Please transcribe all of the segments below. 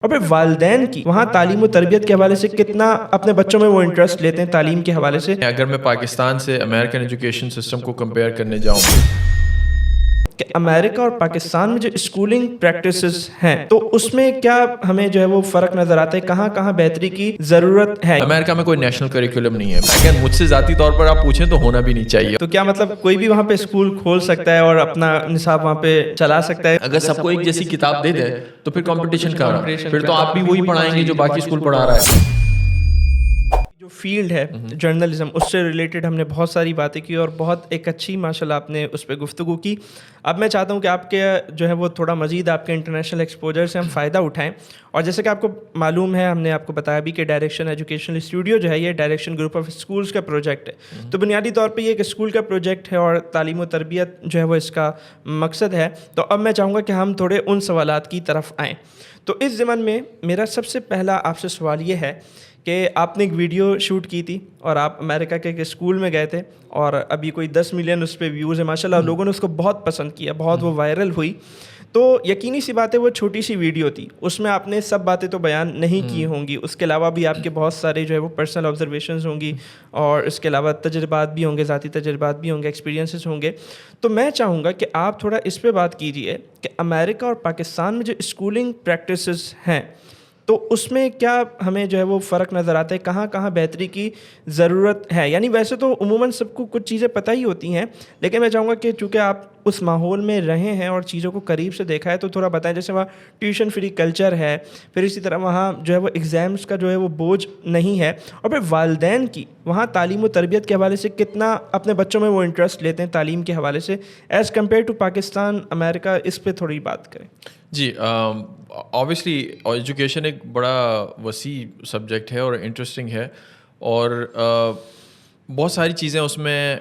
اور پھر والدین کی وہاں تعلیم و تربیت کے حوالے سے کتنا اپنے بچوں میں وہ انٹرسٹ لیتے ہیں تعلیم کے حوالے سے. اگر میں پاکستان سے امریکن ایجوکیشن سسٹم کو کمپیئر کرنے جاؤں کہ امریکہ اور پاکستان میں جو اسکولنگ پریکٹسز ہیں تو اس میں کیا ہمیں جو ہے وہ فرق نظر آتا ہے, کہاں کہاں بہتری کی ضرورت ہے. امریکہ میں کوئی نیشنل کریکولم نہیں ہے. اگر مجھ سے ذاتی طور پر آپ پوچھیں تو ہونا بھی نہیں چاہیے. تو کیا مطلب کوئی بھی وہاں پہ اسکول کھول سکتا ہے اور اپنا نصاب وہاں پہ چلا سکتا ہے؟ اگر سب کو ایک جیسی کتاب دے دے تو پھر کمپٹیشن کہاں رہا؟ پھر تو آپ بھی وہی پڑھائیں گے جو باقی اسکول پڑھا رہا ہے. جو فیلڈ ہے جرنلزم, اس سے ریلیٹڈ ہم نے بہت ساری باتیں کی اور بہت ایک اچھی ماشاءاللہ آپ نے اس پہ گفتگو کی. اب میں چاہتا ہوں کہ آپ کے جو ہے وہ تھوڑا مزید آپ کے انٹرنیشنل ایکسپوجر سے ہم فائدہ اٹھائیں. اور جیسے کہ آپ کو معلوم ہے, ہم نے آپ کو بتایا بھی کہ ڈائریکشن ایجوکیشنل اسٹوڈیو جو ہے یہ ڈائریکشن گروپ آف اسکولس کا پروجیکٹ ہے. تو بنیادی طور پہ یہ ایک اسکول کا پروجیکٹ ہے اور تعلیم و تربیت جو ہے وہ اس کا مقصد ہے. تو اب میں چاہوں گا کہ ہم تھوڑے ان سوالات کی طرف آئیں. تو اس ضمن میں میرا سب سے پہلا آپ سے سوال یہ ہے کہ آپ نے ایک ویڈیو شوٹ کی تھی اور آپ امریکہ کے ایک اسکول میں گئے تھے اور ابھی کوئی 10 ملین اس پہ ویوز ہیں ماشاءاللہ, لوگوں نے اس کو بہت پسند کیا, بہت وہ وائرل ہوئی. تو یقینی سی بات ہے وہ چھوٹی سی ویڈیو تھی, اس میں آپ نے سب باتیں تو بیان نہیں کی ہوں گی, اس کے علاوہ بھی آپ کے بہت سارے جو ہے وہ پرسنل آبزرویشنز ہوں گی اور اس کے علاوہ تجربات بھی ہوں گے, ذاتی تجربات بھی ہوں گے, ایکسپیرینسز ہوں گے. تو میں چاہوں گا کہ آپ تھوڑا اس پہ بات کیجیے کہ امریکہ اور پاکستان میں جو اسکولنگ پریکٹسز ہیں تو اس میں کیا ہمیں جو ہے وہ فرق نظر آتا ہے, کہاں کہاں بہتری کی ضرورت ہے. یعنی ویسے تو عموماً سب کو کچھ چیزیں پتہ ہی ہوتی ہیں, لیکن میں چاہوں گا کہ چونکہ آپ اس ماحول میں رہے ہیں اور چیزوں کو قریب سے دیکھا ہے تو تھوڑا بتائیں. جیسے وہاں ٹیوشن فری کلچر ہے, پھر اسی طرح وہاں جو ہے وہ ایگزامس کا جو ہے وہ بوجھ نہیں ہے, اور پھر والدین کی وہاں تعلیم و تربیت کے حوالے سے کتنا اپنے بچوں میں وہ انٹرسٹ لیتے ہیں تعلیم کے حوالے سے ایز کمپیئر ٹو پاکستان امریکہ. اس پہ تھوڑی بات کریں. جی, آبویسلی ایجوکیشن ایک بڑا وسیع سبجیکٹ ہے اور انٹرسٹنگ ہے, اور بہت ساری چیزیں اس میں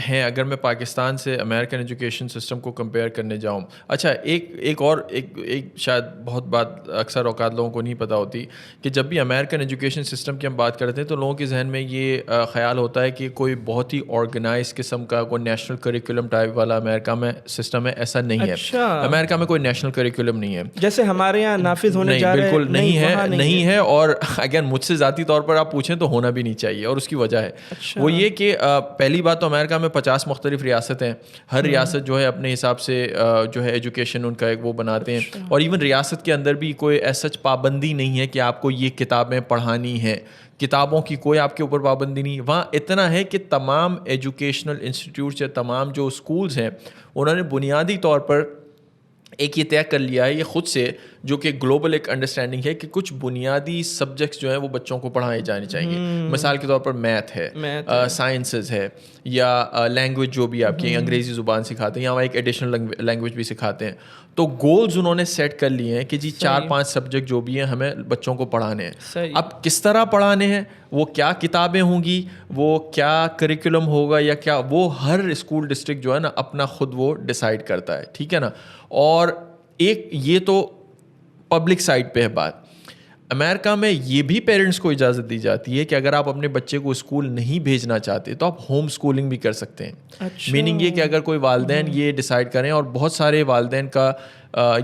ہیں. اگر میں پاکستان سے امریکن ایجوکیشن سسٹم کو کمپیئر کرنے جاؤں, اچھا ایک شاید بہت بات اکثر اوقات لوگوں کو نہیں پتہ ہوتی کہ جب بھی امریکن ایجوکیشن سسٹم کی ہم بات کرتے ہیں تو لوگوں کے ذہن میں یہ خیال ہوتا ہے کہ کوئی بہت ہی آرگنائز قسم کا کوئی نیشنل کریکولم ٹائپ والا امریکہ میں سسٹم ہے. ایسا نہیں ہے. امریکہ میں کوئی نیشنل کریکولم نہیں ہے جیسے ہمارے یہاں نافذ ہونے جا رہے ہیں. بالکل نہیں ہے. اور اگر مجھ سے ذاتی طور پر آپ پوچھیں تو ہونا بھی نہیں چاہیے, اور اس کی وجہ ہے وہ یہ کہ پہلی بات تو امریکہ میں 50 مختلف ریاستیں ہیں. ہر ریاست جو ہے اپنے حساب سے جو ہے ایجوکیشن ان کا ایک وہ بناتے ہیں, اور ایون ریاست کے اندر بھی کوئی ایسا پابندی نہیں ہے کہ آپ کو یہ کتابیں پڑھانی ہیں. کتابوں کی کوئی آپ کے اوپر پابندی نہیں. وہاں اتنا ہے کہ تمام ایجوکیشنل انسٹیٹیوٹس یا تمام جو اسکولز ہیں انہوں نے بنیادی طور پر ایک یہ طے کر لیا ہے یہ خود سے, جو کہ گلوبل ایک انڈرسٹینڈنگ ہے کہ کچھ بنیادی سبجیکٹس جو ہیں وہ بچوں کو پڑھائے جانے چاہیے. مثال کے طور پر میتھ ہے, سائنسز ہے, یا لینگویج جو بھی آپ کی انگریزی زبان سکھاتے ہیں, یا وہاں ایک ایڈیشنل لینگویج بھی سکھاتے ہیں. تو گولز انہوں نے سیٹ کر لیے ہیں کہ جی 4-5 سبجیکٹ جو بھی ہیں ہمیں بچوں کو پڑھانے ہیں. اب کس طرح پڑھانے ہیں, وہ کیا کتابیں ہوں گی, وہ کیا کریکولم ہوگا, یا کیا, وہ ہر اسکول ڈسٹرکٹ جو ہے نا اپنا خود وہ ڈیسائیڈ کرتا ہے. ٹھیک ہے نا. اور ایک یہ تو پبلک سائڈ پہ ہے بات. امریکہ میں یہ بھی پیرنٹس کو اجازت دی جاتی ہے کہ اگر آپ اپنے بچے کو اسکول نہیں بھیجنا چاہتے تو آپ ہوم اسکولنگ بھی کر سکتے ہیں. میننگ یہ کہ اگر کوئی والدین یہ ڈیسائیڈ کریں, اور بہت سارے والدین کا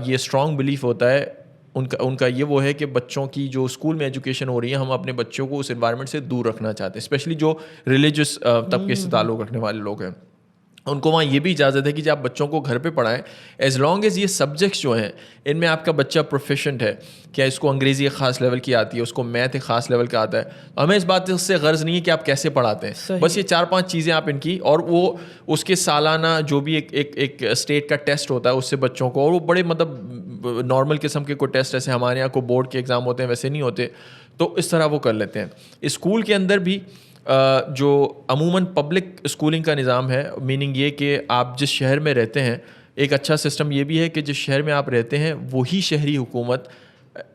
یہ اسٹرانگ بلیف ہوتا ہے, ان کا یہ وہ ہے کہ بچوں کی جو اسکول میں ایجوکیشن ہو رہی ہے ہم اپنے بچوں کو اس انوائرمنٹ سے دور رکھنا چاہتے ہیں, اسپیشلی جو ریلیجس طبقے سے تعلق رکھنے والے لوگ ہیں. ان کو وہاں یہ بھی اجازت ہے کہ جب آپ بچوں کو گھر پہ پڑھائیں, ایز لانگ ایز یہ سبجیکٹس جو ہیں ان میں آپ کا بچہ پروفیشنٹ ہے, کیا اس کو انگریزی ایک خاص لیول کی آتی ہے, اس کو میتھ ایک خاص لیول کا آتا ہے, ہمیں اس بات سے غرض نہیں ہے کہ آپ کیسے پڑھاتے ہیں. بس یہ 4-5 چیزیں آپ ان کی, اور وہ اس کے سالانہ جو بھی ایک اسٹیٹ کا ٹیسٹ ہوتا ہے اس سے بچوں کو, اور وہ بڑے مطلب نارمل قسم کے کوئی ٹیسٹ ایسے ہمارے یہاں کو بورڈ کے ایگزام ہوتے ہیں ویسے نہیں ہوتے, تو اس طرح وہ کر لیتے ہیں. اسکول کے اندر بھی جو عموماً پبلک اسکولنگ کا نظام ہے, میننگ یہ کہ آپ جس شہر میں رہتے ہیں, ایک اچھا سسٹم یہ بھی ہے کہ جس شہر میں آپ رہتے ہیں وہی شہری حکومت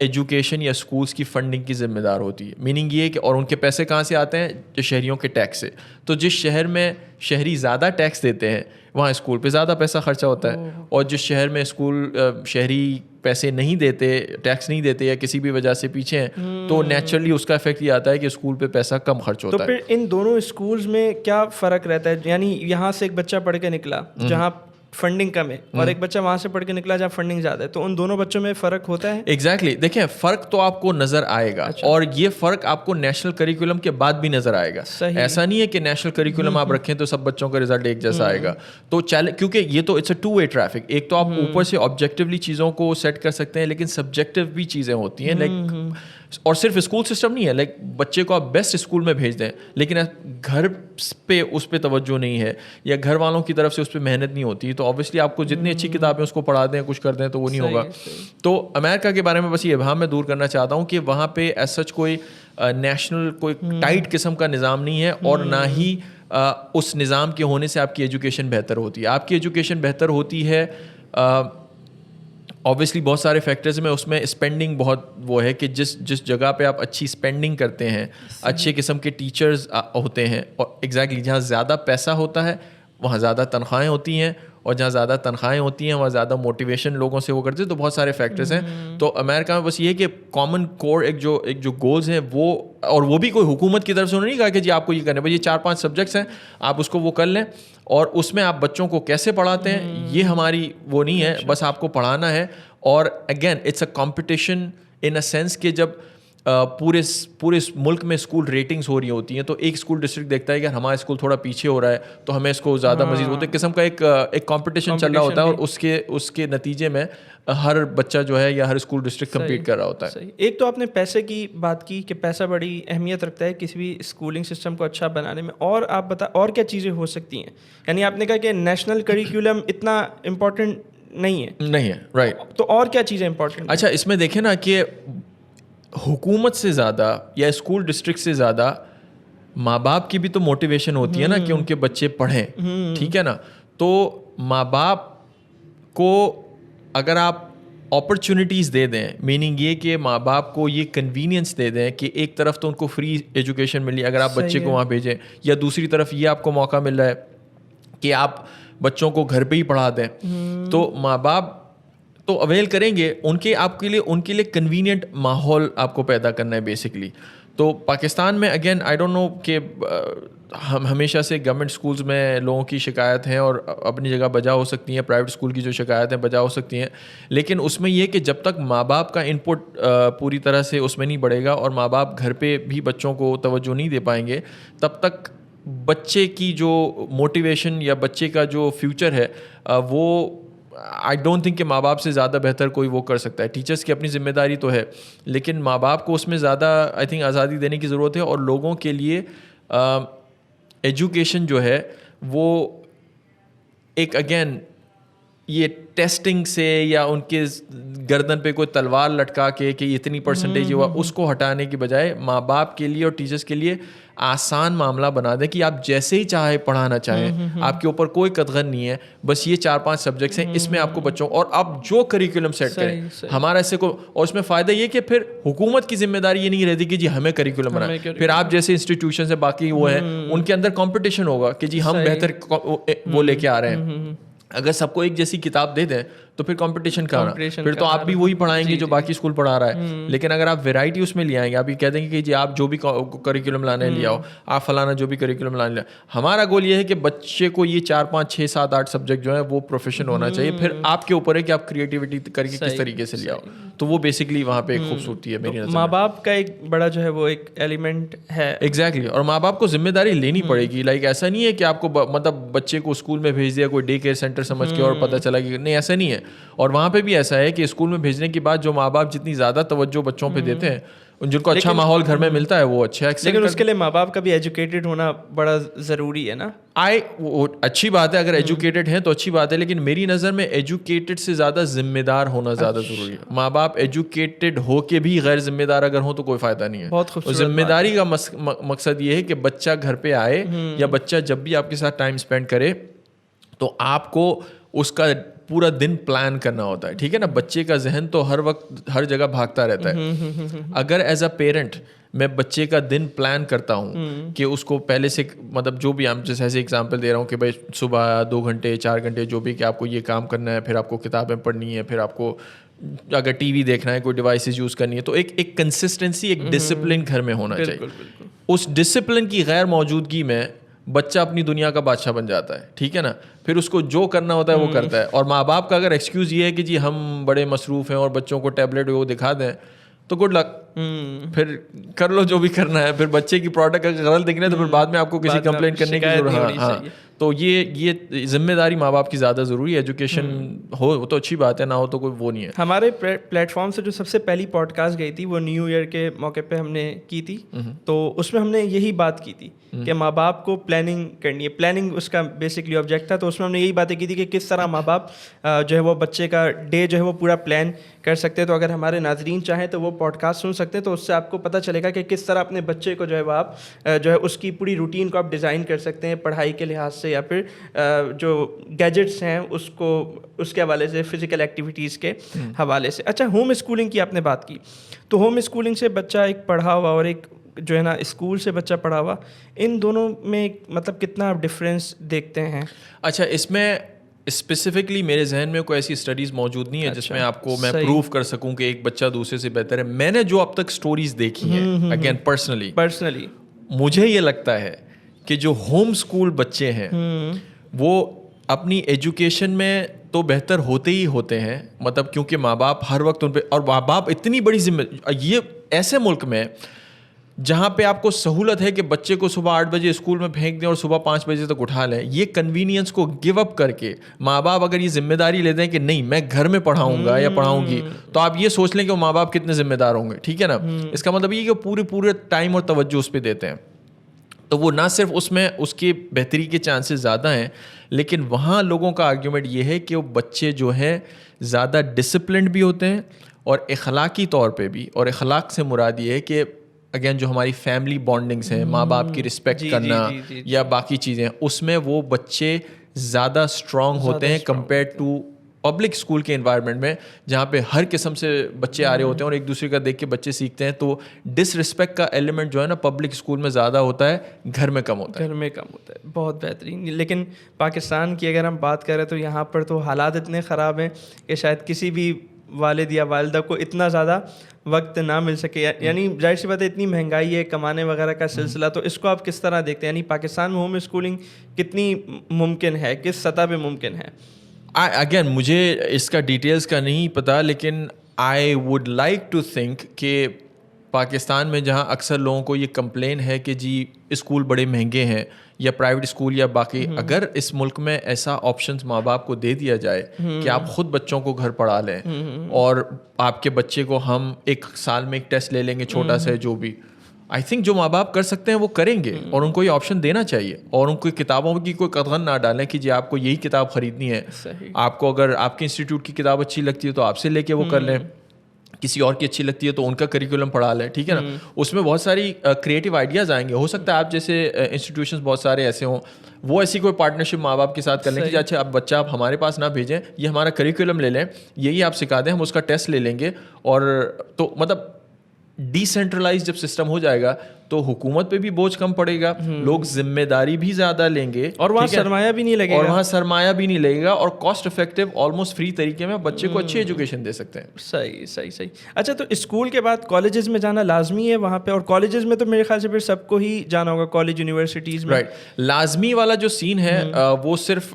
ایجوکیشن یا اسکولس کی فنڈنگ کی ذمہ دار ہوتی ہے. میننگ یہ کہ, اور ان کے پیسے کہاں سے آتے ہیں, جو شہریوں کے ٹیکس سے. تو جس شہر میں شہری زیادہ ٹیکس دیتے ہیں وہاں اسکول پہ زیادہ پیسہ خرچہ ہوتا ہے, اور جس شہر میں شہری پیسے نہیں دیتے, ٹیکس نہیں دیتے, یا کسی بھی وجہ سے پیچھے ہیں, تو نیچرلی اس کا افیکٹ یہ آتا ہے کہ اسکول پہ پیسہ کم خرچ ہوتا ہے. تو پھر ان دونوں اسکولز میں کیا فرق رہتا ہے؟ یعنی یہاں سے ایک بچہ پڑھ کے نکلا جہاں فنڈنگ کم ہے اور ایک بچہ وہاں سے پڑھ کے نکلا جہاں فنڈنگ زیادہ ہے, تو ان دونوں بچوں میں فرق ہوتا ہے؟ ایگزیکٹلی, دیکھیں فرق تو آپ کو نظر آئے گا, اور یہ فرق آپ کو نیشنل کریکولم کے بعد بھی نظر آئے گا. ایسا نہیں ہے کہ نیشنل کریکولم آپ رکھیں تو سب بچوں کا رزلٹ ایک جیسا آئے گا. تو کیونکہ یہ تو اٹس اے 2-way ٹریفک, ایک تو آپ اوپر سے آبجیکٹیولی چیزوں کو سیٹ کر سکتے ہیں, لیکن سبجیکٹیو بھی چیزیں ہوتی ہیں, لائک اور صرف اسکول سسٹم نہیں ہے, لائک بچے کو آپ بیسٹ اسکول میں بھیج دیں لیکن گھر پہ اس پہ توجہ نہیں ہے یا گھر والوں کی طرف سے اس پہ محنت نہیں ہوتی, تو آبویسلی آپ کو جتنی اچھی کتابیں اس کو پڑھا دیں کچھ کر دیں تو وہ نہیں ہوگا. تو امریکہ کے بارے میں بس یہ ابہام میں دور کرنا چاہتا ہوں کہ وہاں پہ ایز سچ کوئی نیشنل کوئی ٹائٹ قسم کا نظام نہیں ہے, اور نہ ہی اس نظام کے ہونے سے آپ کی ایجوکیشن بہتر ہوتی ہے. آپ کی ایجوکیشن بہتر ہوتی ہے اوبیسلی بہت سارے فیکٹرز میں, اس میں اسپینڈنگ بہت وہ ہے کہ جس جگہ پہ آپ اچھی اسپینڈنگ کرتے ہیں, اچھے قسم کے ٹیچرز ہوتے ہیں, اور ایگزیکٹلی جہاں زیادہ پیسہ ہوتا ہے وہاں زیادہ تنخواہیں ہوتی ہیں, اور جہاں زیادہ تنخواہیں ہوتی ہیں وہاں زیادہ موٹیویشن لوگوں سے وہ کرتے ہیں. تو بہت سارے فیکٹرز ہیں. تو امریکہ میں بس یہ کہ کامن کور ایک جو گولز ہیں وہ, اور وہ بھی کوئی حکومت کی طرف سے انہوں نے نہیں کہا کہ جی آپ کو یہ کرنا ہے, بس یہ 4-5 سبجیکٹس ہیں آپ اس کو وہ کر لیں, اور اس میں آپ بچوں کو کیسے پڑھاتے ہیں یہ ہماری وہ نہیں ہے, بس آپ کو پڑھانا ہے. اور again it's a competition in a sense کہ جب پورے ملک میں اسکول ریٹنگز ہو رہی ہوتی ہیں تو ایک اسکول ڈسٹرکٹ دیکھتا ہے کہ ہمارا اسکول تھوڑا پیچھے ہو رہا ہے تو ہمیں اس کو زیادہ مزید ہوتا ہے, قسم کا ایک کمپٹیشن چل رہا ہوتا ہے, اور اس کے نتیجے میں ہر بچہ جو ہے یا ہر اسکول ڈسٹرکٹ کمپیٹ کر رہا ہوتا ہے. ایک تو آپ نے پیسے کی بات کی کہ پیسہ بڑی اہمیت رکھتا ہے کسی بھی اسکولنگ سسٹم کو اچھا بنانے میں, اور آپ اور کیا چیزیں ہو سکتی ہیں؟ یعنی آپ نے کہا کہ نیشنل کریکولم اتنا امپورٹنٹ نہیں ہے, رائٹ, تو اور کیا چیزیں امپورٹنٹ؟ اچھا, اس میں دیکھیں نا کہ حکومت سے زیادہ یا اسکول ڈسٹرکٹ سے زیادہ ماں باپ کی بھی تو موٹیویشن ہوتی ہے نا کہ ان کے بچے پڑھیں, ٹھیک ہے نا. تو ماں باپ کو اگر آپ اپرچونیٹیز دے دیں, میننگ یہ کہ ماں باپ کو یہ کنوینئنس دے دیں کہ ایک طرف تو ان کو فری ایجوکیشن ملی اگر آپ بچے کو وہاں بھیجیں, یا دوسری طرف یہ آپ کو موقع مل رہا ہے کہ آپ بچوں کو گھر پہ ہی پڑھا دیں, تو ماں باپ تو اویل کریں گے. ان کے لیے کنوینئنٹ ماحول آپ کو پیدا کرنا ہے بیسکلی. تو پاکستان میں اگین آئی ڈونٹ نو کہ ہم ہمیشہ سے گورنمنٹ اسکولز میں لوگوں کی شکایت ہیں اور اپنی جگہ بجا ہو سکتی ہیں, پرائیویٹ اسکول کی جو شکایت ہیں بجا ہو سکتی ہیں, لیکن اس میں یہ کہ جب تک ماں باپ کا ان پٹ پوری طرح سے اس میں نہیں بڑھے گا اور ماں باپ گھر پہ بھی بچوں کو توجہ نہیں دے پائیں گے, تب تک بچے کی جو موٹیویشن یا بچے کا جو فیوچر ہے وہ آئی ڈونٹ تھنک کہ ماں باپ سے زیادہ بہتر کوئی وہ کر سکتا ہے. ٹیچرس کی اپنی ذمہ داری تو ہے, لیکن ماں باپ کو اس میں زیادہ آئی تھنک آزادی دینے کی ضرورت ہے. اور لوگوں کے لیے ایجوکیشن جو ہے وہ ایک اگین یہ ٹیسٹنگ سے یا ان کے گردن پہ کوئی تلوار لٹکا کے کہ اتنی پرسنٹیج ہوا, اس کو ہٹانے کی بجائے ماں باپ کے لیے اور ٹیچرس کے لیے آسان معاملہ بنا دیں کہ آپ جیسے ہی چاہے پڑھانا چاہیں, آپ کے اوپر کوئی قدغن نہیں ہے, بس یہ 4-5 سبجیکٹس ہیں, اس میں آپ کو بچوں اور آپ جو کریکولم سیٹ کریں ہمارا ایسے کو, اور اس میں فائدہ یہ کہ پھر حکومت کی ذمہ داری یہ نہیں رہتی کہ جی ہمیں کریکولم بنائیں, پھر آپ جیسے انسٹیٹیوشن سے باقی وہ ہیں ان کے اندر کمپٹیشن ہوگا کہ جی ہم بہتر وہ لے کے آ رہے ہیں. اگر سب کو ایک جیسی کتاب دے دیں تو پھر کمپٹیشن کہاں, پھر تو آپ بھی وہی پڑھائیں گے جو باقی اسکول پڑھا رہا ہے. لیکن اگر آپ ویرائٹی اس میں لے آئیں گے, آپ یہ کہہ دیں گے کہ جی آپ جو بھی کریکولم لانے لے آؤ, آپ فلانا جو بھی کریکولم لانے لے آؤ. ہمارا گول یہ ہے کہ بچے کو یہ 4-5-6-7-8 سبجیکٹ جو ہے وہ پروفیشن ہونا چاہیے, پھر آپ کے اوپر ہے کہ آپ کریٹیوٹی کر کے کس طریقے سے لے آؤ. تو وہ بیسکلی وہاں پہ ایک خوبصورتی ہے میری نظر. ماں باپ کا ایک بڑا جو ہے وہ ایک ایلیمنٹ ہے. ایگزیکٹلی, اور ماں باپ کو ذمہ داری لینی پڑے گی. لائک ایسا نہیں ہے کہ آپ کو مطلب بچے کو اسکول میں بھیج دیا کوئی ڈے کیئر سینٹر سمجھ کے اور پتہ چلا کہ نہیں, ایسا نہیں ہے. اور وہاں پہ بھی ایسا ہے کہ اسکول میں بھیجنے کے بعد جو ماں باپ جتنی زیادہ توجہ بچوں پہ دیتے ہیں, جن کو اچھا ماحول گھر میں ملتا ہے وہ اچھا ہے. لیکن اس کے لیے ماں باپ کا بھی ایجوکیٹڈ ہونا بڑا ضروری ہے نا. اچھی بات ہے, اگر ایجوکیٹڈ ہیں تو اچھی بات ہے, لیکن میری نظر میں ایجوکیٹڈ سے زیادہ ذمہ دار ہونا زیادہ ضروری ہے. ماں باپ ایجوکیٹڈ ہو کے بھی غیر ذمہ دار اگر ہوں تو کوئی فائدہ نہیں ہے. بہت ذمہ داری کا مقصد یہ ہے کہ بچہ گھر پہ آئے یا بچہ جب بھی آپ کے ساتھ ٹائم اسپینڈ کرے تو آپ کو اس کا پورا دن پلان کرنا ہوتا ہے. ٹھیک ہے نا, بچے کا ذہن تو ہر وقت ہر جگہ بھاگتا رہتا ہے. اگر ایز اے پیرنٹ میں بچے کا دن پلان کرتا ہوں کہ اس کو پہلے سے مطلب جو بھی جیسے ایسے ایگزامپل دے رہا ہوں کہ بھائی صبح 2 گھنٹے 4 گھنٹے جو بھی کہ آپ کو یہ کام کرنا ہے, پھر آپ کو کتابیں پڑھنی ہے, پھر آپ کو اگر ٹی وی دیکھنا ہے, کوئی ڈیوائسز یوز کرنی ہے, تو ایک کنسسٹنسی ایک ڈسپلن گھر میں ہونا چاہیے. اس ڈسپلن کی غیر موجودگی میں بچہ اپنی دنیا کا بادشاہ بن جاتا ہے, ٹھیک ہے نا, پھر اس کو جو کرنا ہوتا ہے وہ کرتا ہے. اور ماں باپ کا اگر ایکسکیوز یہ ہے کہ جی ہم بڑے مصروف ہیں اور بچوں کو ٹیبلٹ وہ دکھا دیں, تو گڈ لک, پھر کر لو جو بھی کرنا ہے. پھر بچے کی پروڈکٹ اگر غلط دکھ رہے ہیں تو پھر بعد میں آپ کو کسی کمپلین کرنے کی ضرورت. ہاں, تو یہ ذمہ داری ماں باپ کی زیادہ ضروری ہے. ایجوکیشن ہو تو اچھی بات ہے, نہ ہو تو کوئی وہ نہیں ہے. ہمارے پلیٹ فارم سے جو سب سے پہلی پوڈ کاسٹ گئی تھی وہ نیو ایئر کے موقع پہ ہم نے کی تھی, تو اس میں ہم نے یہی بات کی تھی کہ ماں باپ کو پلاننگ کرنی ہے. پلاننگ اس کا بیسکلی آبجیکٹ تھا, تو اس میں ہم نے یہی باتیں کی تھی کہ کس طرح ماں باپ جو ہے وہ بچے کا ڈے جو ہے وہ پورا پلان کر سکتے ہیں. تو اگر ہمارے ناظرین چاہیں تو وہ پوڈ کاسٹ سن سکتے ہیں, تو اس سے آپ کو پتہ چلے گا کہ کس طرح اپنے بچے کو جو ہے وہ آپ جو ہے اس کی پوری روٹین کو آپ ڈیزائن کر سکتے ہیں, پڑھائی کے لحاظ سے یا پھر جو گیجٹس ہیں اس کو اس کے حوالے سے, فزیکل ایکٹیویٹیز کے حوالے سے. اچھا, ہوم اسکولنگ کی آپ نے بات کی, تو ہوم اسکولنگ سے بچہ ایک پڑھا ہوا اور ایک جو ہے نا اسکول سے بچہ پڑھا ہوا, ان دونوں میں مطلب کتنا آپ ڈفرینس دیکھتے ہیں؟ اچھا, اس میں اسپیسیفکلی میرے ذہن میں کوئی ایسی اسٹڈیز موجود نہیں ہے جس میں آپ کو میں پروف کر سکوں کہ ایک بچہ دوسرے سے بہتر ہے. میں نے جو اب تک اسٹوریز دیکھی ہیں, اگین پرسنلی مجھے یہ لگتا ہے کہ جو ہوم اسکول بچے ہیں وہ اپنی ایجوکیشن میں تو بہتر ہوتے ہی ہوتے ہیں, مطلب کیونکہ ماں باپ ہر وقت ان پہ, اور ماں باپ اتنی بڑی ذمہ, یہ ایسے ملک میں جہاں پہ آپ کو سہولت ہے کہ بچے کو صبح 8 بجے اسکول میں پھینک دیں اور صبح 5 بجے تک اٹھا لیں, یہ کنوینئنس کو گیو اپ کر کے ماں باپ اگر یہ ذمہ داری لے دیں کہ نہیں میں گھر میں پڑھاؤں گا یا پڑھاؤں گی, تو آپ یہ سوچ لیں کہ وہ ماں باپ کتنے ذمہ دار ہوں گے, ٹھیک ہے نا. اس کا مطلب یہ کہ پورے ٹائم اور توجہ اس پہ دیتے ہیں, تو وہ نہ صرف اس میں اس کی بہتری کے چانسز زیادہ ہیں, لیکن وہاں لوگوں کا آرگیومنٹ یہ ہے کہ وہ بچے جو ہیں زیادہ ڈسپلنڈ بھی ہوتے ہیں, اور اخلاقی طور پہ بھی. اور اخلاق سے مراد یہ ہے کہ اگین جو ہماری فیملی بانڈنگس ہیں, ماں باپ کی رسپیکٹ کرنا یا باقی چیزیں, اس میں وہ بچے زیادہ اسٹرانگ ہوتے ہیں کمپیئر ٹو پبلک اسکول کے انوائرمنٹ میں, جہاں پہ ہر قسم سے بچے آ رہے ہوتے ہیں اور ایک دوسرے کا دیکھ کے بچے سیکھتے ہیں. تو ڈس رسپیکٹ کا ایلیمنٹ جو ہے نا پبلک اسکول میں زیادہ ہوتا ہے, گھر میں کم ہوتا ہے. بہت بہترین. لیکن پاکستان کی اگر ہم بات کریں تو یہاں پر تو حالات اتنے خراب ہیں کہ شاید کسی بھی والد یا والدہ کو اتنا زیادہ وقت نہ مل سکے, یعنی ظاہر سی بات ہے اتنی مہنگائی ہے, کمانے وغیرہ کا سلسلہ, تو اس کو آپ کس طرح دیکھتے ہیں؟ یعنی پاکستان میں ہوم اسکولنگ کتنی ممکن ہے, کس سطح پہ ممکن ہے؟ اگین مجھے اس کا ڈیٹیلز کا نہیں پتا, لیکن I would like to think کہ پاکستان میں جہاں اکثر لوگوں کو یہ کمپلین ہے کہ جی اسکول بڑے مہنگے ہیں یا پرائیویٹ اسکول یا باقی, اگر اس ملک میں ایسا آپشنز ماں باپ کو دے دیا جائے کہ آپ خود بچوں کو گھر پڑھا لیں, اور آپ کے بچے کو ہم ایک سال میں ایک ٹیسٹ لے لیں گے چھوٹا سا جو بھی, آئی تھنک جو ماں باپ کر سکتے ہیں وہ کریں گے, اور ان کو یہ آپشن دینا چاہیے. اور ان کو کتابوں کی کوئی قدغن نہ ڈالیں کہ جی آپ کو یہی کتاب خریدنی ہے, آپ کو اگر آپ کے انسٹیٹیوٹ کی کتاب اچھی لگتی ہے تو آپ سے لے کے وہ کر لیں, کسی اور کی اچھی لگتی ہے تو ان کا کریکولم پڑھا لیں, ٹھیک ہے نا. اس میں بہت ساری کریٹیو آئیڈیاز آئیں گے. ہو سکتا ہے آپ جیسے انسٹیٹیوشنز بہت سارے ایسے ہوں, وہ ایسی کوئی پارٹنرشپ ماں باپ کے ساتھ کر لیں کہ اچھا اب بچہ آپ ہمارے پاس نہ بھیجیں, یہ ہمارا کریکولم لے لیں, یہی آپ سکھا دیں, ہم اس کا ٹیسٹ لے لیں گے. اور تو مطلب ڈی سینٹرلائز جب سسٹم ہو جائے گا تو حکومت پہ بھی بوجھ کم پڑے گا, لوگ ذمہ داری بھی زیادہ لیں گے, اور وہاں سرمایہ بھی نہیں لگے گا, اور کاسٹ افیکٹو آلموسٹ فری طریقے میں بچے کو اچھی ایجوکیشن دے سکتے ہیں. صحیح. اچھا, تو اسکول کے بعد کالجز میں جانا لازمی ہے وہاں پہ, اور کالجز میں تو میرے خیال سے پھر سب کو ہی جانا ہوگا, کالج یونیورسٹیز میں. رائٹ, لازمی والا جو سین ہے وہ صرف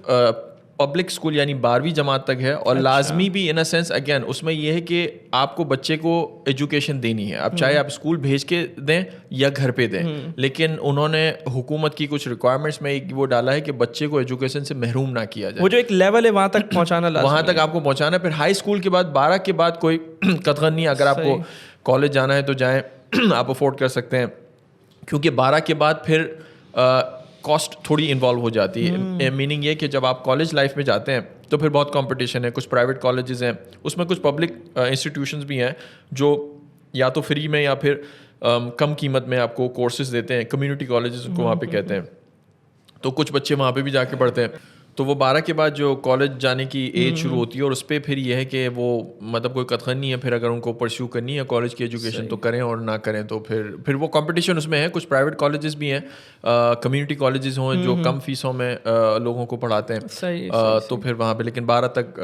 پبلک اسکول یعنی 12ویں جماعت تک ہے, اور لازمی بھی ان اے سینس اگین اس میں یہ ہے کہ آپ کو بچے کو ایجوکیشن دینی ہے, اب چاہے آپ اسکول بھیج کے دیں یا گھر پہ دیں, لیکن انہوں نے حکومت کی کچھ ریکوائرمنٹس میں ایک وہ ڈالا ہے کہ بچے کو ایجوکیشن سے محروم نہ کیا جائے. وہ جو ایک لیول ہے وہاں تک پہنچانا لازمی, وہاں تک آپ کو پہنچانا ہے. پھر ہائی اسکول کے بعد 12 کے بعد کوئی قطغن نہیں, اگر آپ کو کالج جانا ہے تو جائیں, آپ افورڈ کر سکتے ہیں, کیونکہ 12 کے بعد پھر کاسٹ تھوڑی انوالو ہو جاتی ہے. میننگ یہ کہ جب آپ کالج لائف میں جاتے ہیں تو پھر بہت کمپٹیشن ہے, کچھ پرائیویٹ کالجز ہیں, اس میں کچھ پبلک انسٹیٹیوشنز بھی ہیں جو یا تو فری میں یا پھر کم قیمت میں آپ کو کورسز دیتے ہیں, کمیونٹی کالجز ان کو وہاں پہ کہتے ہیں. تو کچھ بچے وہاں پہ بھی جا کے پڑھتے ہیں. تو وہ 12 کے بعد جو کالج جانے کی ایج شروع ہوتی ہے, اور اس پہ پھر یہ ہے کہ وہ مطلب کوئی قطغن نہیں ہے, پھر اگر ان کو پرسیو کرنی ہے کالج کی ایجوکیشن تو کریں, اور نہ کریں تو پھر وہ کمپٹیشن اس میں ہے. کچھ پرائیویٹ کالجز بھی ہیں, کمیونٹی کالجز ہوں جو کم فیسوں میں لوگوں کو پڑھاتے ہیں, تو پھر وہاں پہ لیکن 12 تک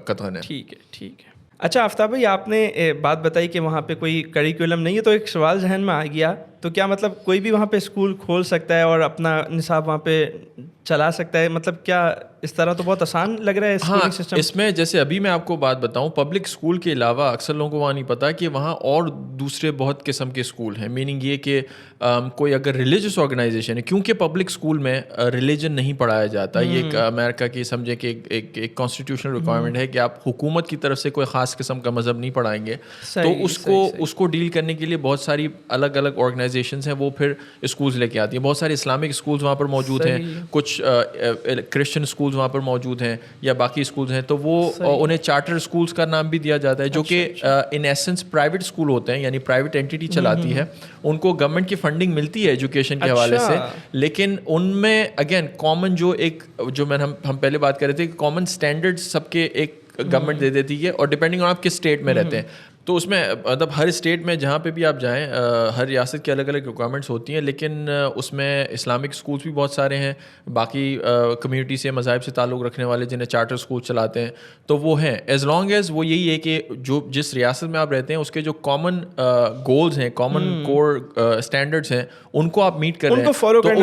قطغن ہے. ٹھیک ہے. اچھا آفتاب بھائی، آپ نے بات بتائی کہ وہاں پہ کوئی کریکولم نہیں ہے، تو ایک سوال ذہن میں آ گیا، تو کیا مطلب کوئی بھی وہاں پہ اسکول کھول سکتا ہے اور اپنا نصاب وہاں پہ چلا سکتا ہے؟ مطلب کیا اس طرح تو بہت آسان لگ رہا ہے اسکولنگ سسٹم. اس میں جیسے ابھی میں آپ کو بات بتاؤں، پبلک اسکول کے علاوہ اکثر لوگوں کو وہاں نہیں پتا کہ وہاں اور دوسرے بہت قسم کے اسکول ہیں. میننگ یہ کہ کوئی اگر ریلیجس آرگنائزیشن ہے، کیونکہ پبلک اسکول میں ریلیجن نہیں پڑھایا جاتا. یہ ایک امریکہ کی سمجھے کہ ایک کانسٹیٹیوشنل ریکوائرمنٹ ہے کہ آپ حکومت کی طرف سے کوئی خاص قسم کا مذہب نہیں پڑھائیں گے. تو اس کو ڈیل کرنے کے لیے بہت ساری الگ الگ آرگنائزیشنس ہیں، وہ پھر اسکولز لے کے آتی ہیں. بہت سارے اسلامک اسکولز وہاں پر موجود ہیں، کچھ کرسچن اسکولز وہاں پر موجود ہیں یا باقی اسکولز ہیں. تو وہ انہیں چارٹر اسکولز کا نام بھی دیا جاتا ہے، جو کہ ان ایسنس پرائیوٹ اسکول ہوتے ہیں، یعنی پرائیوٹ اینٹی چلاتی ہے. ان کو گورنمنٹ کی فنڈنگ ملتی ہے ایجوکیشن کے حوالے سے، لیکن ان میں اگین کامن جو ہم پہلے بات کر رہے تھے کہ کامن اسٹینڈرڈ سب کے ایک گورنمنٹ دے دیتی ہے، اور ڈپینڈنگ آن آپ کس اسٹیٹ میں رہتے ہیں. تو اس میں مطلب ہر اسٹیٹ میں جہاں پہ بھی آپ جائیں، ہر ریاست کی الگ الگ ریکوائرمنٹس ہوتی ہیں، لیکن اس میں اسلامک اسکولس بھی بہت سارے ہیں، باقی کمیونٹی سے مذاہب سے تعلق رکھنے والے جنہیں چارٹر اسکول چلاتے ہیں، تو وہ ہیں. ایز لانگ ایز وہ یہی ہے کہ جس ریاست میں آپ رہتے ہیں اس کے جو کامن گولز ہیں، کامن کور اسٹینڈرڈس ہیں، ان کو آپ میٹ کر رہے ہیں، تو ان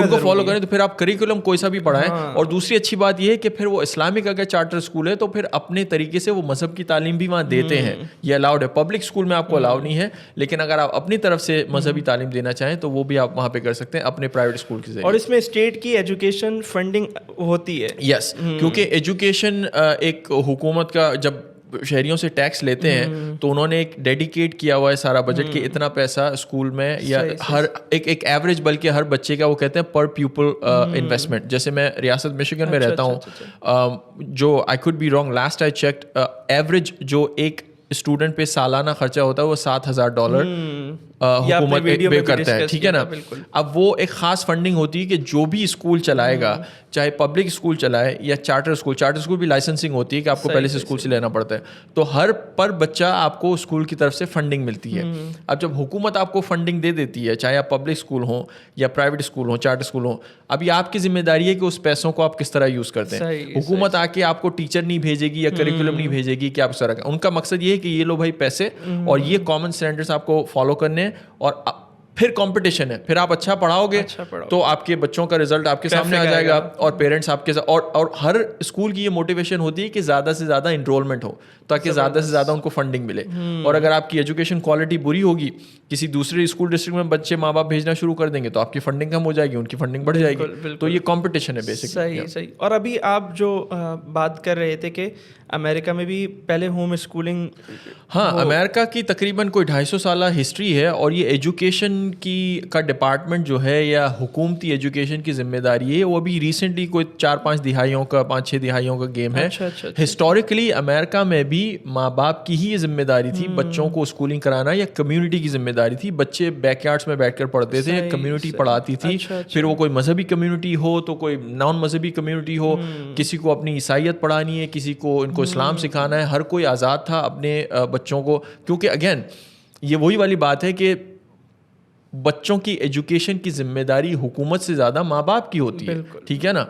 کو فالو کریں. تو پھر آپ کریکولم کوئی سا بھی پڑھائیں. اور دوسری اچھی بات یہ ہے کہ پھر وہ اسلامک اگر چارٹر اسکول ہے تو پھر اپنے طریقے سے وہ مذہب کی تعلیم بھی وہاں دیتے ہیں. یہ الاؤڈ ہے. پبلک اسکول میں آپ کو الاؤ نہیں ہے، لیکن اگر آپ اپنی طرف سے مذہبی تعلیم دینا چاہیں تو وہ بھی آپ وہاں پہ کر سکتے ہیں اپنے پرائیویٹ اسکول کے ذریعے. اور اس میں اسٹیٹ کی ایجوکیشن فنڈنگ ہوتی ہے. یس، کیونکہ ایجوکیشن ایک حکومت کا، جب شہریوں سے ٹیکس لیتے ہیں تو انہوں نے ایک ڈیڈیکیٹ کیا ہوا ہے سارا بجٹ کہ اتنا پیسہ اسکول میں، یا ہر ایک ایوریج، بلکہ ہر بچے کا وہ کہتے ہیں پر پیپل انویسٹمنٹ. جیسے میں ریاست مشیگن میں رہتا ہوں، جو I could be wrong, last I checked, average جو ایک اسٹوڈنٹ پہ سالانہ خرچہ ہوتا ہے وہ $7,000 حکومت پے کرتا ہے. ٹھیک ہے نا. اب وہ ایک خاص فنڈنگ ہوتی ہے کہ جو بھی اسکول چلائے گا، چاہے پبلک اسکول چلائے یا چارٹر اسکول بھی لائسنسنگ ہوتی ہے کہ آپ کو پہلے سے اسکول سے لینا پڑتا ہے. تو ہر پر بچہ آپ کو اسکول کی طرف سے فنڈنگ ملتی ہے. اب جب حکومت آپ کو فنڈنگ دے دیتی ہے، چاہے آپ پبلک اسکول ہوں یا پرائیویٹ اسکول ہوں، چارٹر اسکول ہوں، اب یہ آپ کی ذمہ داری ہے کہ اس پیسوں کو آپ کس طرح یوز کرتے ہیں. حکومت آ کے آپ کو ٹیچر نہیں بھیجے گی یا کریکولم نہیں بھیجے گی کہ آپ اس طرح کا. ان کا مقصد یہ ہے کہ یہ لو بھائی پیسے، اور یہ کامن اسٹینڈرڈس آپ کو فالو کرنے ہیں. اور پھر کمپٹیشن ہے، پھر آپ اچھا پڑھاؤ گے تو آپ کے بچوں کا رزلٹ آپ کے سامنے آ جائے گا، اور پیرنٹس آپ کے ساتھ. اور ہر اسکول کی یہ موٹیویشن ہوتی ہے کہ زیادہ سے زیادہ انرولمنٹ ہو تاکہ زیادہ سے زیادہ ان کو فنڈنگ ملے. اور اگر آپ کی ایجوکیشن کوالٹی بری ہوگی، کسی دوسرے اسکول ڈسٹرکٹ میں بچے ماں باپ بھیجنا شروع کر دیں گے تو آپ کی فنڈنگ کم ہو جائے گی، ان کی فنڈنگ بڑھ جائے گی. تو یہ کمپٹیشن ہے بیسکلی. صحیح. اور ابھی آپ جو بات کر رہے تھے کہ امریکہ میں بھی پہلے ہوم اسکولنگ، ہاں، امریکہ کی تقریباً کوئی 250 سالہ ہسٹری ہے. اور یہ ایجوکیشن کا ڈپارٹمنٹ جو ہے، یا حکومتی ایجوکیشن کی ذمہ داری ہے، وہ ابھی ریسنٹلی کوئی 4-5 دہائیوں کا 5-6 دہائیوں کا گیم ہے. ہسٹوریکلی امریکہ میں بھی ماں باپ کی ہی یہ ذمہ داری تھی بچوں کو اسکولنگ کرانا، یا کمیونٹی کی ذمہ داری تھی. بچے بیک یارڈس میں بیٹھ کر پڑھتے تھے، کمیونٹی پڑھاتی تھی. پھر وہ کوئی مذہبی کمیونٹی ہو تو کوئی نان مذہبی کمیونٹی ہو، کسی کو اپنی عیسائیت پڑھانی ہے، کسی کو ان کو اسلام سکھانا ہے. ہر کوئی آزاد تھا اپنے بچوں کو، کیونکہ اگین یہ وہی والی بات ہے کہ بچوں کی ایجوکیشن کی ذمہ داری حکومت سے زیادہ ماں باپ کی ہوتی ہے. ٹھیک ہے نا.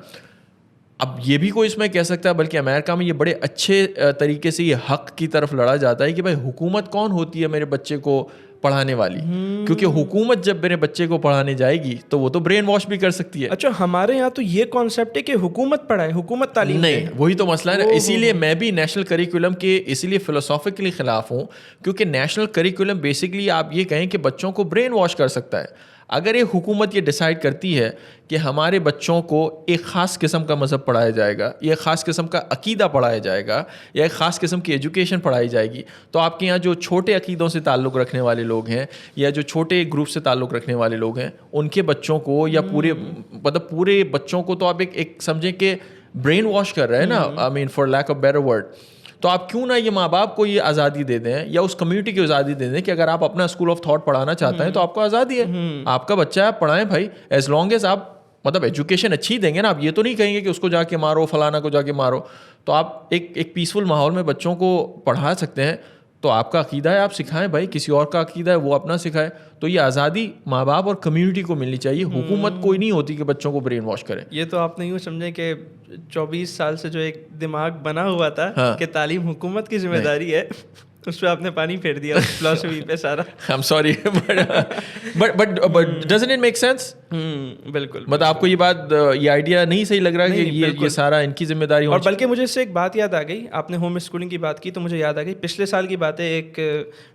اب یہ بھی کوئی اس میں کہہ سکتا ہے، بلکہ امریکہ میں یہ بڑے اچھے طریقے سے یہ حق کی طرف لڑا جاتا ہے کہ بھائی حکومت کون ہوتی ہے میرے بچے کو پڑھانے والی، کیونکہ حکومت جب میرے بچے کو پڑھانے جائے گی تو وہ تو برین واش بھی کر سکتی ہے. اچھا، ہمارے یہاں تو یہ کانسیپٹ ہے کہ حکومت پڑھائے، حکومت تعلیم نہیں. وہی تو مسئلہ ہے نا. اسی لیے میں بھی نیشنل کریکولم کے اسی لیے فلسافیکلی خلاف ہوں، کیونکہ نیشنل کریکولم بیسکلی آپ یہ کہیں کہ بچوں کو برین واش کر سکتا ہے. اگر ایک حکومت یہ ڈیسائیڈ کرتی ہے کہ ہمارے بچوں کو ایک خاص قسم کا مذہب پڑھایا جائے گا، یا ایک خاص قسم کا عقیدہ پڑھایا جائے گا، یا ایک خاص قسم کی ایجوکیشن پڑھائی جائے گی، تو آپ کے یہاں جو چھوٹے عقیدوں سے تعلق رکھنے والے لوگ ہیں، یا جو چھوٹے گروپ سے تعلق رکھنے والے لوگ ہیں، ان کے بچوں کو، یا پورے بچوں کو تو آپ ایک سمجھیں کہ برین واش کر رہے ہیں نا، I mean for lack of better word. تو آپ کیوں نہ یہ ماں باپ کو یہ آزادی دے دیں، یا اس کمیونٹی کی آزادی دے دیں کہ اگر آپ اپنا اسکول آف تھاٹ پڑھانا چاہتے ہیں تو آپ کو آزادی ہے، آپ کا بچہ ہے، آپ پڑھائیں بھائی، ایز لانگ ایز آپ مطلب ایجوکیشن اچھی دیں گے نا. آپ یہ تو نہیں کہیں گے کہ اس کو جا کے مارو، فلانا کو جا کے مارو. تو آپ ایک پیسفل ماحول میں بچوں کو پڑھا سکتے ہیں. تو آپ کا عقیدہ ہے آپ سکھائیں بھائی، کسی اور کا عقیدہ ہے وہ اپنا سکھائے. تو یہ آزادی ماں باپ اور کمیونٹی کو ملنی چاہیے. حکومت کوئی نہیں ہوتی کہ بچوں کو برین واش کرے. یہ تو آپ نے یوں سمجھے کہ 24 سال سے جو ایک دماغ بنا ہوا تھا کہ تعلیم حکومت کی ذمہ داری ہے، اس پہ آپ نے پانی پھیر دیا فلاسفی پہ سارا. I'm sorry but doesn't it make sense؟ بالکل. مطلب آپ کو یہ بات یہ آئیڈیا نہیں صحیح لگ رہا کہ یہ سارا ان کی ذمہ داری اور بلکہ مجھے اس سے ایک بات یاد آ گئی, آپ نے ہوم اسکولنگ کی بات کی تو مجھے یاد آ گئی پچھلے سال کی بات ہے, ایک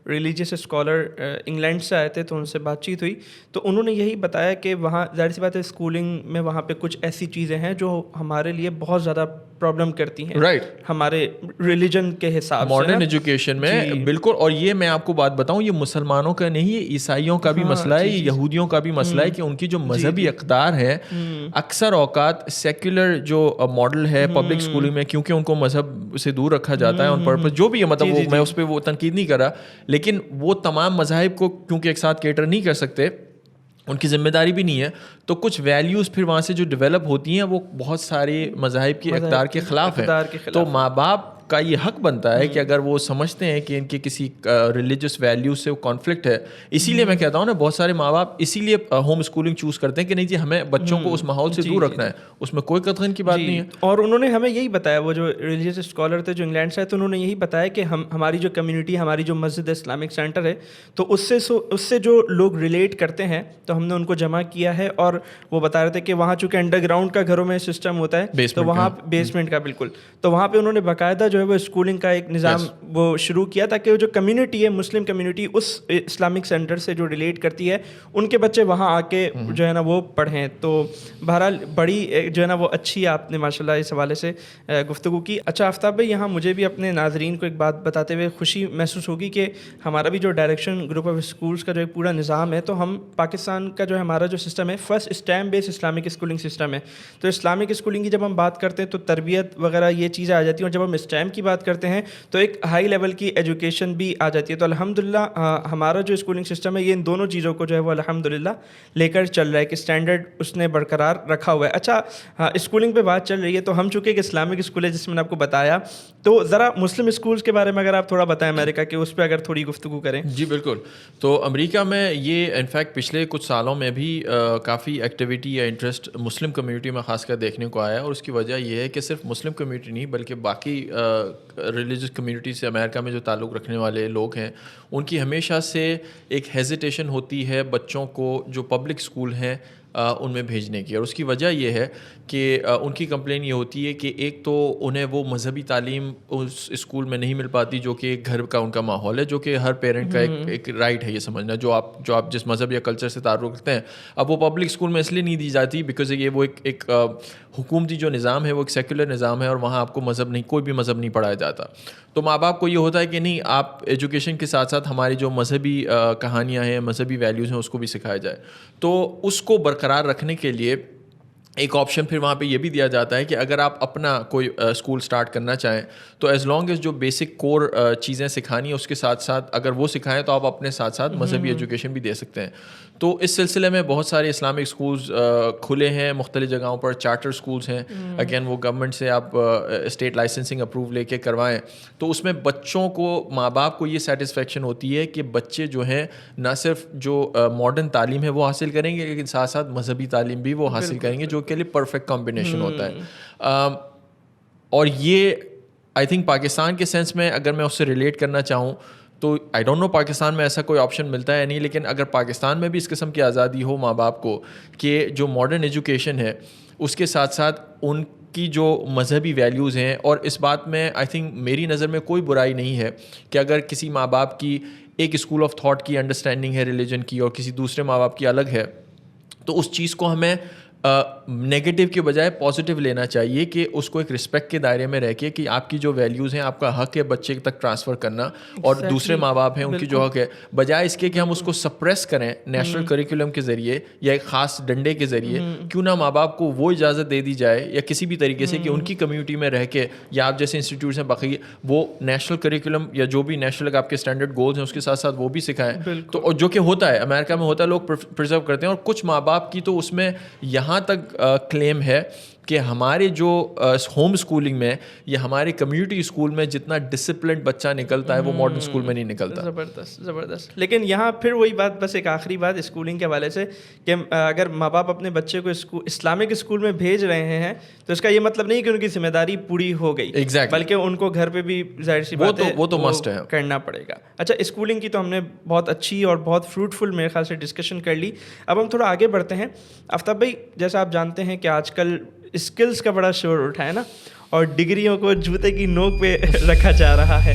ریلیجیس اسکالر انگلینڈ سے آئے تھے تو ان سے بات چیت ہوئی تو انہوں نے یہی بتایا کہ وہاں ظاہر سی بات ہے اسکولنگ میں وہاں پہ کچھ ایسی چیزیں ہیں جو ہمارے لیے بہت زیادہ پرابلم کرتی ہیں, رائٹ, ہمارے ریلیجن کے حساب سے ماڈرن ایجوکیشن میں. بالکل. اور یہ میں آپ کو بات بتاؤں, یہ مسلمانوں کا نہیں, یہ عیسائیوں کا بھی مسئلہ ہے, یہ یہودیوں کا بھی مسئلہ ہے کہ ان کی جو مذہبی اقدار ہے اکثر اوقات سیکولر جو ماڈل ہے پبلک اسکولنگ میں, کیونکہ ان کو مذہب سے دور رکھا جاتا ہے آن پرپز, جو بھی ہے, مطلب وہ میں اس پہ وہ تنقید نہیں کر رہا, لیکن وہ تمام مذاہب کو کیونکہ ایک ساتھ کیٹر نہیں کر سکتے, ان کی ذمہ داری بھی نہیں ہے, تو کچھ ویلیوز پھر وہاں سے جو ڈیولپ ہوتی ہیں وہ بہت سارے مذاہب کی اقدار کے خلاف ہیں. تو ماں باپ کا یہ حق بنتا ہے کہ اگر وہ سمجھتے ہیں کہ ان کے کسی ریلیجس ویلیوز سے وہ کانفلکٹ ہے, اسی لیے میں کہتا ہوں نا بہت سارے ماں باپ اسی لیے ہوم اسکولنگ چوز کرتے ہیں کہ نہیں جی ہمیں بچوں کو اس ماحول سے دور رکھنا ہے, اس میں کوئی قطعاً کی بات نہیں ہے. اور انہوں نے ہمیں یہی بتایا, وہ جو ریلیجیس اسکالر تھے جو انگلینڈ سے آئے تو انہوں نے یہی بتایا کہ ہماری جو کمیونٹی, ہماری جو مسجد اسلامک سینٹر ہے, تو اس سے جو لوگ ریلیٹ کرتے ہیں تو ہم نے ان کو جمع کیا ہے, اور وہ بتا رہے تھے کہ وہاں چونکہ انڈر گراؤنڈ کا گھروں میں سسٹم ہوتا ہے تو وہاں بیسمنٹ کا, بالکل, تو وہاں پہ انہوں نے باقاعدہ جو ہے وہ اسکولنگ کا ایک نظام وہ شروع کیا تاکہ وہ جو کمیونٹی ہے, مسلم کمیونٹی, اس اسلامک سینٹر سے جو ریلیٹ کرتی ہے ان کے بچے وہاں آ کے جو ہے نا وہ پڑھیں. تو بہرحال بڑی جو ہے نا وہ اچھی آپ نے ماشاء اللہ اس حوالے سے گفتگو کی. اچھا آفتاب بھائی, یہاں مجھے بھی اپنے ناظرین کو ایک بات بتاتے ہوئے خوشی محسوس ہوگی کہ ہمارا بھی جو ڈائریکشن گروپ آف اسکولس کا جو ایک پورا نظام ہے, تو ہم پاکستان کا جو ہمارا جو سسٹم ہے فرسٹ اسٹیم بیس اسلامک اسکولنگ سسٹم ہے. تو اسلامک اسکولنگ کی جب ہم بات کرتے ہیں تو تربیت وغیرہ یہ چیزیں آ جاتی ہیں, اور جب ہم اسٹیم کی بات کرتے ہیں تو ایک ہائی لیول کی ایجوکیشن بھی آ جاتی ہے. تو الحمدللہ ہمارا جو اسکولنگ سسٹم ہے یہ ان دونوں چیزوں کو جو ہے وہ الحمدللہ لے کر چل رہا ہے کہ اسٹینڈرڈ اس نے برقرار رکھا ہوا ہے. اچھا اسکولنگ پہ بات چل رہی ہے تو ہم چونکہ ایک اسلامک اسکول ہے جس میں نے آپ کو بتایا, تو ذرا مسلم اسکولس کے بارے میں اگر آپ تھوڑا بتائیں امریکہ کے, اس پہ اگر تھوڑی گفتگو کریں. جی بالکل. تو امریکہ میں یہ انفیکٹ پچھلے کچھ سالوں میں بھی کافی ایکٹیویٹی یا انٹرسٹ مسلم کمیونٹی میں خاص کر دیکھنے کو آیا ہے, اور اس کی وجہ یہ ہے کہ صرف مسلم کمیونٹی نہیں بلکہ باقی ریلیجس کمیونٹی سے امریکہ میں جو تعلق رکھنے والے لوگ ہیں ان کی ہمیشہ سے ایک ہیزیٹیشن ہوتی ہے بچوں کو جو پبلک اسکول ہیں ان میں بھیجنے کی. اور اس کی وجہ یہ ہے کہ ان کی کمپلین یہ ہوتی ہے کہ ایک تو انہیں وہ مذہبی تعلیم اس اسکول میں نہیں مل پاتی جو کہ ایک گھر کا ان کا ماحول ہے, جو کہ ہر پیرنٹ کا ایک رائٹ ہے یہ سمجھنا, جو آپ جس مذہب یا کلچر سے تعلق رکھتے ہیں. اب وہ پبلک اسکول میں اس لیے نہیں دی جاتی بیکاز یہ وہ ایک حکومتی جو نظام ہے وہ ایک سیکولر نظام ہے, اور وہاں آپ کو مذہب نہیں, کوئی بھی مذہب نہیں پڑھایا جاتا. تو ماں باپ کو یہ ہوتا ہے کہ نہیں, آپ ایجوکیشن کے ساتھ ساتھ ہماری جو مذہبی کہانیاں ہیں, مذہبی ویلیوز ہیں, اس کو بھی سکھایا جائے. تو اس کو برقرار رکھنے کے لیے ایک آپشن پھر وہاں پہ یہ بھی دیا جاتا ہے کہ اگر آپ اپنا کوئی اسکول سٹارٹ کرنا چاہیں تو ایز لانگ ایز جو بیسک کور چیزیں سکھانی ہیں اس کے ساتھ ساتھ اگر وہ سکھائیں تو آپ اپنے ساتھ ساتھ مذہبی ایجوکیشن بھی دے سکتے ہیں. تو اس سلسلے میں بہت سارے اسلامک اسکولز کھلے ہیں مختلف جگہوں پر, چارٹر اسکولز ہیں, اگین وہ گورنمنٹ سے آپ اسٹیٹ لائسنسنگ اپروو لے کے کروائیں. تو اس میں بچوں کو, ماں باپ کو یہ سیٹسفیکشن ہوتی ہے کہ بچے جو ہیں نہ صرف جو ماڈرن تعلیم ہے وہ حاصل کریں گے لیکن ساتھ ساتھ مذہبی تعلیم بھی وہ حاصل کریں گے, جو کے لیے پرفیکٹ کمبینیشن ہوتا ہے. اور یہ آئی تھنک پاکستان کے سینس میں اگر میں اس سے ریلیٹ کرنا چاہوں تو آئی ڈونٹ نو پاکستان میں ایسا کوئی آپشن ملتا ہے نہیں, لیکن اگر پاکستان میں بھی اس قسم کی آزادی ہو ماں باپ کو کہ جو ماڈرن ایجوکیشن ہے اس کے ساتھ ساتھ ان کی جو مذہبی ویلیوز ہیں, اور اس بات میں آئی تھنک میری نظر میں کوئی برائی نہیں ہے کہ اگر کسی ماں باپ کی ایک اسکول آف تھاٹ کی انڈرسٹینڈنگ ہے ریلیجن کی اور کسی دوسرے ماں باپ کی الگ ہے, تو اس چیز کو ہمیں نیگیٹو کے بجائے پازیٹیو لینا چاہیے کہ اس کو ایک رسپیکٹ کے دائرے میں رہ کے کہ آپ کی جو ویلیوز ہیں آپ کا حق ہے بچے تک ٹرانسفر کرنا, اور دوسرے ماں باپ ہیں ان کی جو حق ہے, بجائے اس کے کہ ہم اس کو سپریس کریں نیشنل کریکولم کے ذریعے یا ایک خاص ڈنڈے کے ذریعے. کیوں نہ ماں باپ کو وہ اجازت دے دی جائے یا کسی بھی طریقے سے کہ ان کی کمیونٹی میں رہ کے یا آپ جیسے انسٹیٹیوٹس ہیں باقی وہ نیشنل کریکولم یا جو بھی نیشنل آپ کے اسٹینڈرڈ گولز ہیں اس کے ساتھ ساتھ وہ بھی سکھائیں. تو جو کہ ہوتا ہے امریکہ میں ہوتا ہے, لوگ پرزرو کرتے ہیں, اور کچھ ماں باپ کی تو اس میں یہاں تک کلیم ہے کہ ہمارے جو ہوم اسکولنگ میں یا ہمارے کمیونٹی اسکول میں جتنا ڈسپلنڈ بچہ نکلتا ہے وہ ماڈرن اسکول میں نہیں نکلتا. زبردست. لیکن یہاں پھر وہی بات, بس ایک آخری بات اسکولنگ کے حوالے سے, کہ اگر ماں باپ اپنے بچے کو اسلامک اسکول میں بھیج رہے ہیں تو اس کا یہ مطلب نہیں کہ ان کی ذمہ داری پوری ہو گئی, بلکہ ان کو گھر پہ بھی ظاہر سی بات ہے وہ تو مسٹ ہے کرنا پڑے گا. اچھا, اسکولنگ کی تو ہم نے بہت اچھی اور بہت فروٹفل میرے خیال سے ڈسکشن کر لی. اب ہم تھوڑا آگے بڑھتے ہیں. آفتاب بھائی, جیسا آپ جانتے ہیں کہ آج کل اسکلز کا بڑا شور اٹھا ہے نا, اور ڈگریوں کو جوتے کی نوک پہ رکھا جا رہا ہے.